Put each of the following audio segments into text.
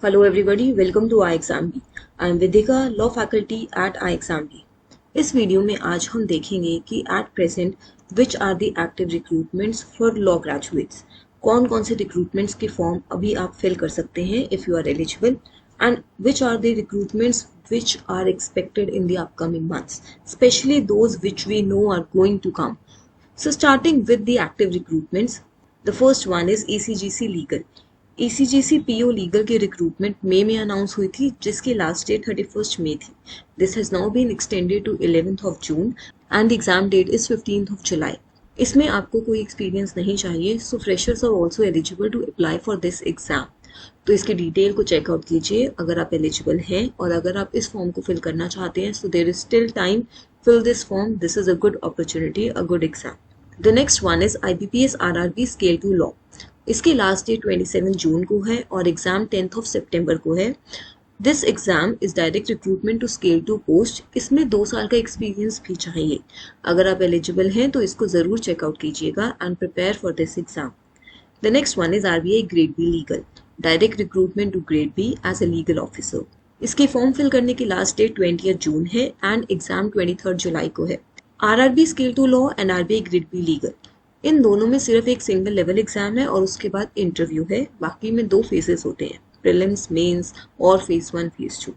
Hello everybody, welcome to iExamD. I am Vidika, Law Faculty at iExamD. इस video में आज हम देखेंगे कि at present which are the active recruitments for law graduates. कौन कौन से रिक्रूटमेंट्स के फॉर्म अभी आप फिल कर सकते हैं if you are eligible, and which are the recruitments which are expected in the upcoming months, especially those which we know are going to come. So starting with the active recruitments, the first one is ECGC Legal. ECGC PO legal की recruitment मई में announce हुई थी, जिसकी last date 31 मई थी. This has now been extended to 11th of June and the exam date is 15th of July. इसमें आपको कोई एक्सपीरियंस नहीं चाहिए, so freshers are also eligible to apply for this exam. तो इसकी डिटेल को चेकआउट कीजिए अगर आप एलिजिबल हैं, और अगर आप इस फॉर्म को फिल करना चाहते हैं so there is still time. Fill this form, this is a good opportunity, a good exam. The next one is IBPS RRB scale 2 law. इसकी लास्ट डेट 27 जून को है और एग्जाम 10th of September को है. This exam is direct recruitment to scale 2 post. इसमें 2 साल का एक्सपीरियंस भी चाहिए. अगर आप एलिजिबल हैं तो इसको ज़रूर चेकआउट कीजिएगा and prepare for this exam. The next one is RBI grade B legal. Direct recruitment to grade B as a legal officer. इसकी फॉर्म फिल करने की लास्ट डेट 20th जून है एंड एग्जाम 23rd जुलाई को है. RRB scale 2 law and RBI grade B legal, इन दोनों में सिर्फ एक सिंगल लेवल एग्जाम है और उसके बाद इंटरव्यू है. बाकी में 2 फेजेस होते हैं, प्रीलिम्स, मेंस और phase 1 phase 2.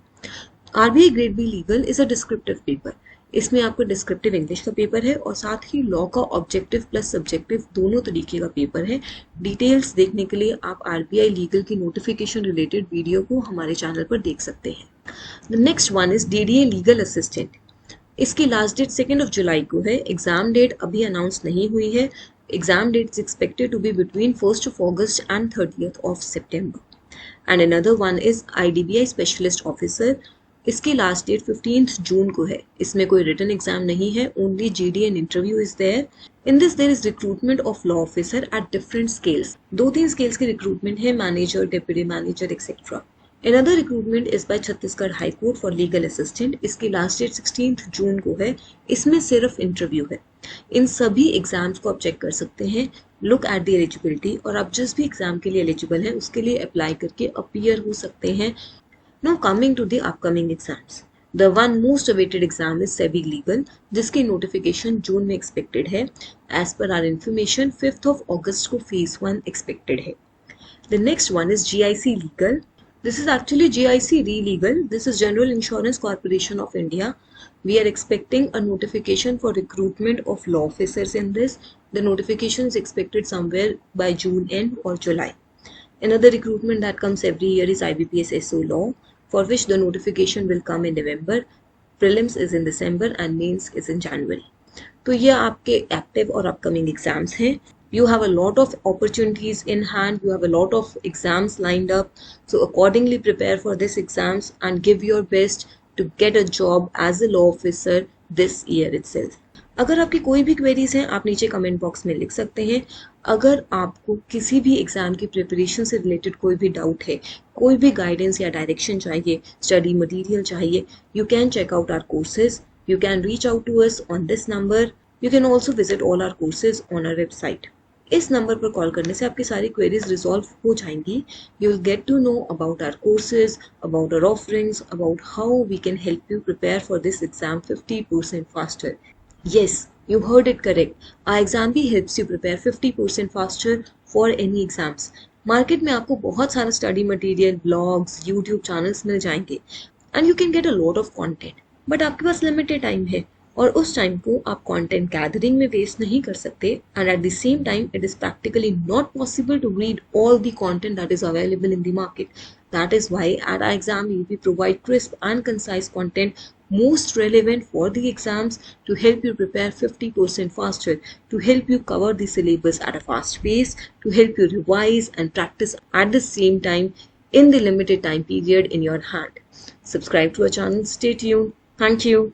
RBI grade B legal is a descriptive paper. इसमें आपको डिस्क्रिप्टिव इंग्लिश का पेपर है और साथ ही लॉ का ऑब्जेक्टिव प्लस सब्जेक्टिव दोनों तरीके का पेपर है. डिटेल्स देखने के लिए आप RBI लीगल की नोटिफिकेशन रिलेटेड वीडियो को हमारे चैनल पर देख सकते हैं. The next one is DDA legal assistant. इसकी last date 2nd of July को है. एग्जाम डेट अभी अनाउंस नहीं हुई है. Exam date is expected to be between 1st of August and 30th of September. And another one is IDBI Specialist Officer. इसकी last date 15th जून को है. इसमें कोई रिटन एग्जाम नहीं है, only GD and interview is there. In this there is recruitment of law officer at different scales. 2-3 scales की recruitment है, manager, deputy manager etcetera. Another recruitment is by Chhattisgarh high court for legal assistant. इसकी last date 16th जून को है. इसमें सिर्फ interview है. इन सभी exams को आप चेक कर सकते हैं. लुक एट द एलिजिबिलिटी, और आप जिस भी एग्जाम के लिए एलिजिबल हैं उसके लिए अप्लाई करके अपीयर हो सकते हैं. Now coming to the upcoming exams, the one most awaited exam is SEBI legal, जिसकी नोटिफिकेशन जून में एक्सपेक्टेड है. एज पर our information 5th of August को फेज 1 एक्सपेक्टेड है. The next one is GIC legal. This is actually GIC Re-Legal. This is General Insurance Corporation of India. We are expecting a notification for recruitment of law officers in this. The notification is expected somewhere by June end or July. Another recruitment that comes every year is IBPS SO Law, for which the notification will come in November. Prelims is in December and mains is in January. तो ये आपके active और upcoming exams हैं. You have a lot of opportunities in hand, you have a lot of exams lined up, so accordingly prepare for these exams and give your best to get a job as a law officer this year itself. अगर आपकी कोई भी queries हैं आप नीचे comment box में लिख सकते हैं. अगर आपको किसी भी एग्जाम की प्रिपरेशन से रिलेटेड कोई भी डाउट है, कोई भी गाइडेंस या डायरेक्शन चाहिए, स्टडी मटेरियल चाहिए, you can check out our courses. You can reach out to us on this number. You can also visit all our courses on our website. इस number पर call करने से आपकी सारी queries resolve हो जाएंगी. You will get to know about our courses, about our offerings, about how we can help you prepare for this exam 50% faster. Yes, you heard it correct. Our iExamD helps you prepare 50% faster for any exams. Market में आपको बहुत सारा study material, blogs, YouTube channels मिल जाएंगे and you can get a lot of content. But आपके पास limited time है और उस टाइम को आप कंटेंट गैदरिंग में वेस्ट नहीं कर सकते. And at the same time it is practically not possible to read all the content that is available in the market. That is why at our exam we provide crisp and concise content most relevant for the exams to help you prepare 50% faster, to help you cover the syllabus at a fast pace, to help you revise and practice at the same time in the limited time period in your hand. Subscribe to our channel. Stay tuned. Thank you.